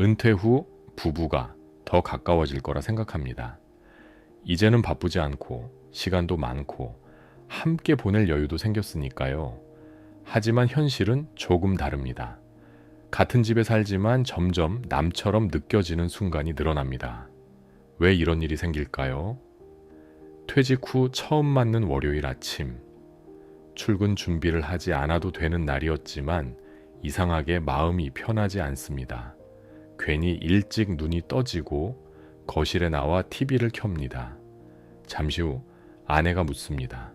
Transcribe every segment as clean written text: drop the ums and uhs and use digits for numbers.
은퇴 후 부부가 더 가까워질 거라 생각합니다. 이제는 바쁘지 않고 시간도 많고 함께 보낼 여유도 생겼으니까요. 하지만 현실은 조금 다릅니다. 같은 집에 살지만 점점 남처럼 느껴지는 순간이 늘어납니다. 왜 이런 일이 생길까요? 퇴직 후 처음 맞는 월요일 아침, 출근 준비를 하지 않아도 되는 날이었지만 이상하게 마음이 편하지 않습니다. 괜히 일찍 눈이 떠지고 거실에 나와 TV를 켭니다. 잠시 후 아내가 묻습니다.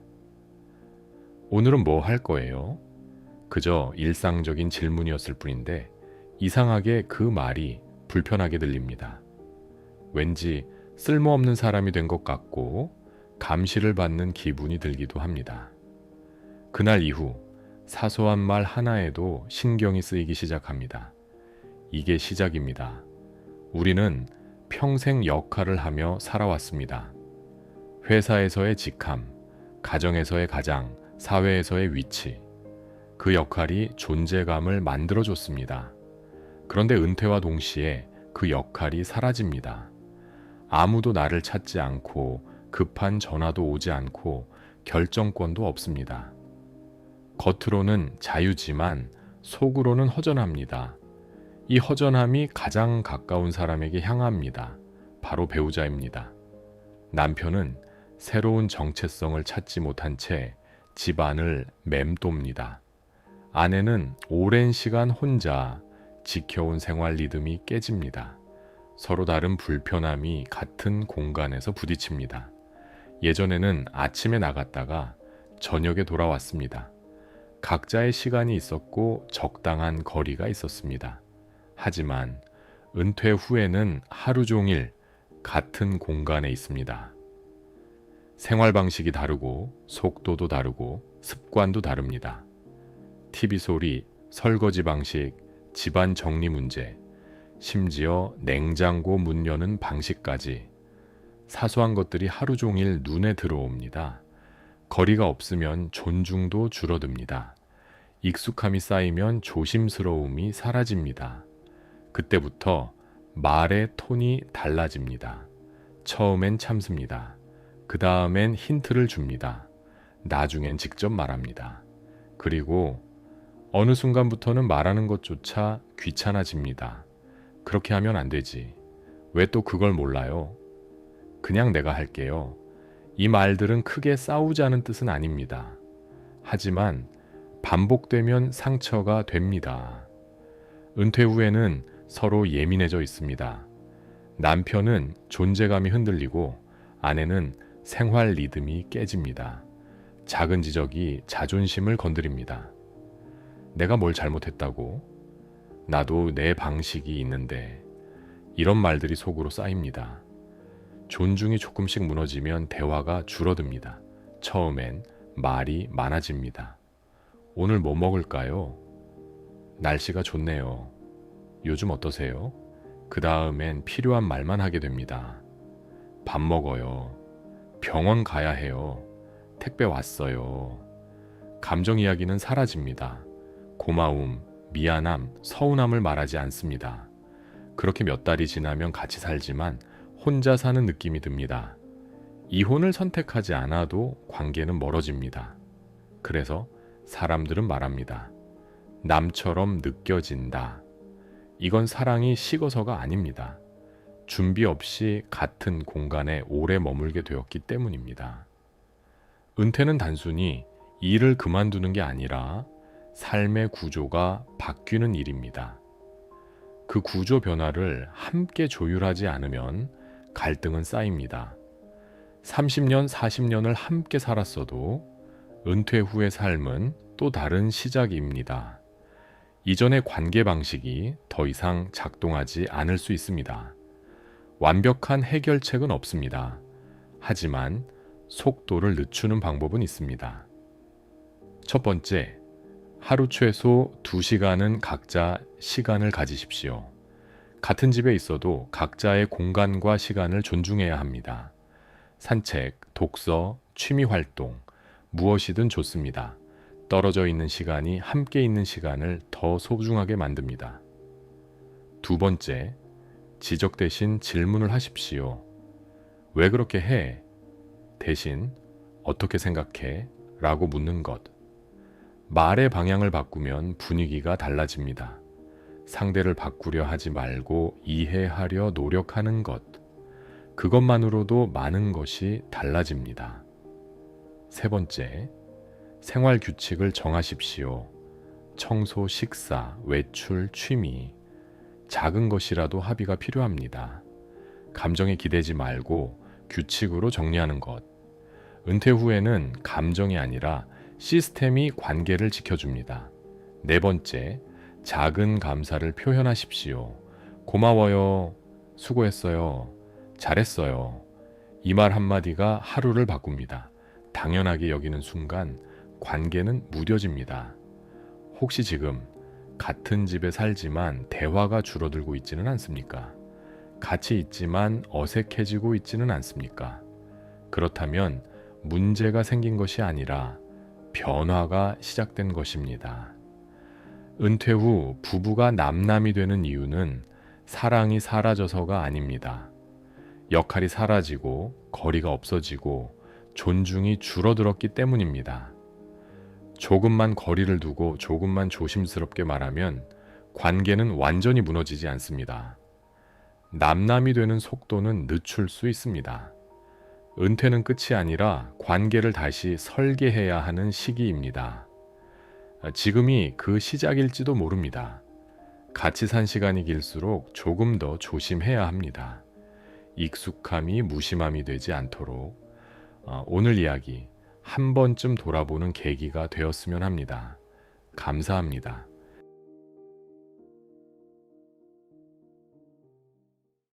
오늘은 뭐 할 거예요? 그저 일상적인 질문이었을 뿐인데 이상하게 그 말이 불편하게 들립니다. 왠지 쓸모없는 사람이 된 것 같고 감시를 받는 기분이 들기도 합니다. 그날 이후 사소한 말 하나에도 신경이 쓰이기 시작합니다. 이게 시작입니다. 우리는 평생 역할을 하며 살아왔습니다. 회사에서의 직함, 가정에서의 가장, 사회에서의 위치. 그 역할이 존재감을 만들어줬습니다. 그런데 은퇴와 동시에 그 역할이 사라집니다. 아무도 나를 찾지 않고 급한 전화도 오지 않고 결정권도 없습니다. 겉으로는 자유지만 속으로는 허전합니다. 이 허전함이 가장 가까운 사람에게 향합니다. 바로 배우자입니다. 남편은 새로운 정체성을 찾지 못한 채 집안을 맴돕니다. 아내는 오랜 시간 혼자 지켜온 생활 리듬이 깨집니다. 서로 다른 불편함이 같은 공간에서 부딪힙니다. 예전에는 아침에 나갔다가 저녁에 돌아왔습니다. 각자의 시간이 있었고 적당한 거리가 있었습니다. 하지만 은퇴 후에는 하루 종일 같은 공간에 있습니다. 생활 방식이 다르고 속도도 다르고 습관도 다릅니다. TV 소리, 설거지 방식, 집안 정리 문제, 심지어 냉장고 문 여는 방식까지 사소한 것들이 하루 종일 눈에 들어옵니다. 거리가 없으면 존중도 줄어듭니다. 익숙함이 쌓이면 조심스러움이 사라집니다. 그때부터 말의 톤이 달라집니다. 처음엔 참습니다. 그 다음엔 힌트를 줍니다. 나중엔 직접 말합니다. 그리고 어느 순간부터는 말하는 것조차 귀찮아집니다. 그렇게 하면 안 되지. 왜 또 그걸 몰라요? 그냥 내가 할게요. 이 말들은 크게 싸우자는 뜻은 아닙니다. 하지만 반복되면 상처가 됩니다. 은퇴 후에는 서로 예민해져 있습니다. 남편은 존재감이 흔들리고 아내는 생활 리듬이 깨집니다. 작은 지적이 자존심을 건드립니다. 내가 뭘 잘못했다고? 나도 내 방식이 있는데. 이런 말들이 속으로 쌓입니다. 존중이 조금씩 무너지면 대화가 줄어듭니다. 처음엔 말이 많아집니다. 오늘 뭐 먹을까요? 날씨가 좋네요. 요즘 어떠세요? 그 다음엔 필요한 말만 하게 됩니다. 밥 먹어요. 병원 가야 해요. 택배 왔어요. 감정 이야기는 사라집니다. 고마움, 미안함, 서운함을 말하지 않습니다. 그렇게 몇 달이 지나면 같이 살지만 혼자 사는 느낌이 듭니다. 이혼을 선택하지 않아도 관계는 멀어집니다. 그래서 사람들은 말합니다. 남처럼 느껴진다. 이건 사랑이 식어서가 아닙니다. 준비 없이 같은 공간에 오래 머물게 되었기 때문입니다. 은퇴는 단순히 일을 그만두는 게 아니라 삶의 구조가 바뀌는 일입니다. 그 구조 변화를 함께 조율하지 않으면 갈등은 쌓입니다. 30년, 40년을 함께 살았어도 은퇴 후의 삶은 또 다른 시작입니다. 이전의 관계 방식이 더 이상 작동하지 않을 수 있습니다. 완벽한 해결책은 없습니다. 하지만 속도를 늦추는 방법은 있습니다. 첫 번째, 하루 최소 2시간은 각자 시간을 가지십시오. 같은 집에 있어도 각자의 공간과 시간을 존중해야 합니다. 산책, 독서, 취미 활동, 무엇이든 좋습니다. 떨어져 있는 시간이 함께 있는 시간을 더 소중하게 만듭니다. 두 번째, 지적 대신 질문을 하십시오. 왜 그렇게 해? 대신 어떻게 생각해? 라고 묻는 것. 말의 방향을 바꾸면 분위기가 달라집니다. 상대를 바꾸려 하지 말고 이해하려 노력하는 것. 그것만으로도 많은 것이 달라집니다. 세 번째, 생활 규칙을 정하십시오. 청소, 식사, 외출, 취미. 작은 것이라도 합의가 필요합니다. 감정에 기대지 말고 규칙으로 정리하는 것. 은퇴 후에는 감정이 아니라 시스템이 관계를 지켜줍니다. 네 번째, 작은 감사를 표현하십시오. 고마워요. 수고했어요. 잘했어요. 이 말 한마디가 하루를 바꿉니다. 당연하게 여기는 순간 관계는 무뎌집니다. 혹시 지금 같은 집에 살지만 대화가 줄어들고 있지는 않습니까? 같이 있지만 어색해지고 있지는 않습니까? 그렇다면 문제가 생긴 것이 아니라 변화가 시작된 것입니다. 은퇴 후 부부가 남남이 되는 이유는 사랑이 사라져서가 아닙니다. 역할이 사라지고 거리가 없어지고 존중이 줄어들었기 때문입니다. 조금만 거리를 두고 조금만 조심스럽게 말하면 관계는 완전히 무너지지 않습니다. 남남이 되는 속도는 늦출 수 있습니다. 은퇴는 끝이 아니라 관계를 다시 설계해야 하는 시기입니다. 지금이 그 시작일지도 모릅니다. 같이 산 시간이 길수록 조금 더 조심해야 합니다. 익숙함이 무심함이 되지 않도록 오늘 이야기 한 번쯤 돌아보는 계기가 되었으면 합니다. 감사합니다.